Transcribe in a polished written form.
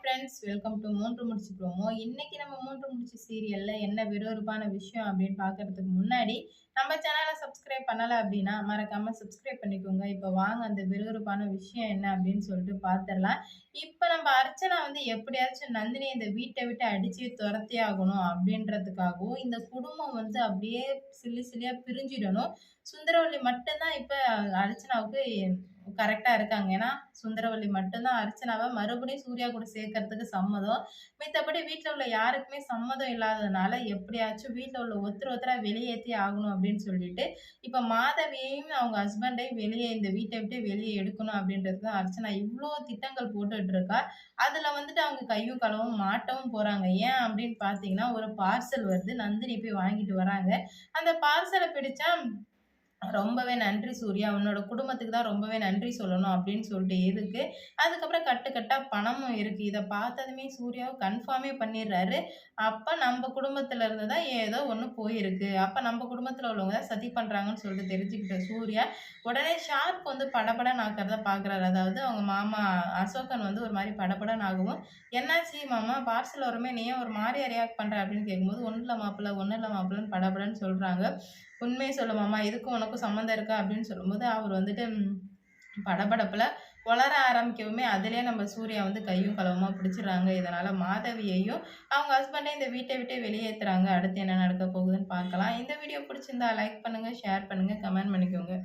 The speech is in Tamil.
ஃப்ரெண்ட்ஸ், வெல்கம் டு 3 முடிச்சு ப்ரோமோ. இன்னைக்கு நம்ம 3 முடிச்சு சீரியல்ல என்ன விறுவிறுப்பான விஷயம் அப்படின்னு பார்க்கறதுக்கு முன்னாடி, நம்ம சேனல சப்ஸ்கிரைப் பண்ணல அப்படின்னா, மறக்காம சப்ஸ்கிரைப் பண்ணிக்கோங்க. இப்ப வாங்க அந்த விறுவிறுப்பான விஷயம் என்ன அப்படின்னு சொல்லிட்டு பார்த்துரலாம். இப்ப நம்ம அர்ச்சனா வந்து எப்படியாச்சும் நந்தினிய இந்த வீட்ட விட்டு அடிச்சே துரத்தியே ஆகணும் அப்படின்றதுக்காகவும், இந்த குடும்பம் வந்து அப்படியே சில்லி சில்லியா பிரிஞ்சிடணும். சுந்தரவல்லி மட்டும் தான் இப்ப அர்ச்சனாவுக்கு கரெக்ட்டா இருக்காங்க. ஏன்னா, சுந்தரவல்லி மட்டும் தான் அர்ச்சனாவ மறுபடியும் சூர்யா கூட சேர்க்கறதுக்கு சம்மதம். மித்தபடி வீட்ல உள்ள யாருக்குமே சம்மதம் இல்லாததுனால, எப்படியாச்சும் வீட்ல உள்ள ஒருத்தரா வெளியேத்தி ஆகணும் அப்படின்னு சொல்லிட்டு, இப்ப மாதவியையும் அவங்க ஹஸ்பண்டையும் வெளியே இந்த வீட்ட விட்டு வெளியே எடுக்கணும் அப்படின்றதுக்கு தான் அர்ச்சனா இவ்ளோ திட்டங்கள் போட்டுட்டு இருக்கா. அதுல வந்துட்டு அவங்க கையும் களவும் மாட்டவும் போறாங்க. ஏன் அப்படின்னு பார்த்தீங்கன்னா, ஒரு பார்சல் வருது. நந்தினி போய் வாங்கிட்டு வராங்க. அந்த பார்சல பிடிச்சா ரொம்பவே நன்றி சூர்யா. உன்னோட குடும்பத்துக்கு தான் ரொம்பவே நன்றி சொல்லணும் அப்படின்னு சொல்லிட்டு இருக்கு. அதுக்கப்புறம் கட்டு கட்டா பணமும் இருக்கு. இத பார்த்ததுமே சூர்யாவ கன்ஃபார்மே பண்ணிடுறாரு. அப்ப நம்ப குடும்பத்துல இருந்து தான் ஏதோ ஒண்ணு போயிருக்கு. அப்ப நம்ப குடும்பத்துல உள்ளவங்க தான் சதி பண்றாங்கன்னு சொல்லிட்டு தெரிஞ்சுக்கிட்ட சூர்யா, உடனே ஷார்ப் வந்து படபடன்னு ஆக்குறத பார்க்குறாரு. அதாவது அவங்க மாமா அசோகன் வந்து ஒரு மாரி படபடன்னு ஆகவும், "என்னாச்சு மாமா பார்சல் வருமே நீ ஏன் ஒரு மாரியா ரியாக்ட் பண்ற?" அப்படின்னு கேட்கும்போது, "ஒண்ணும் இல்ல மாப்பிள, ஒண்ணும் இல்ல மாப்பிளன்னு" படபடன்னு சொல்றாங்க. "உண்மைய சொல்லு மாமா, இதுக்கும் உனக்கும் சம்மந்தம் இருக்கா?" அப்படின்னு சொல்லும்போது, அவர் வந்துட்டு படபடப்புல ஒளர ஆரம்பிக்கவுமே, அதிலயே நம்ம சூர்யா வந்து கையும் களவுமா பிடிச்சிடுறாங்க. இதனால மாதவியையும், அவங்க ஹஸ்பண்டையும் இந்த வீட்ட விட்டே வெளியேத்துறாங்க. அடுத்து என்ன நடக்க போகுதுன்னு பார்க்கலாம். இந்த வீடியோ பிடிச்சிருந்தா லைக் பண்ணுங்க, ஷேர் பண்ணுங்க, கமெண்ட் பண்ணிக்கோங்க.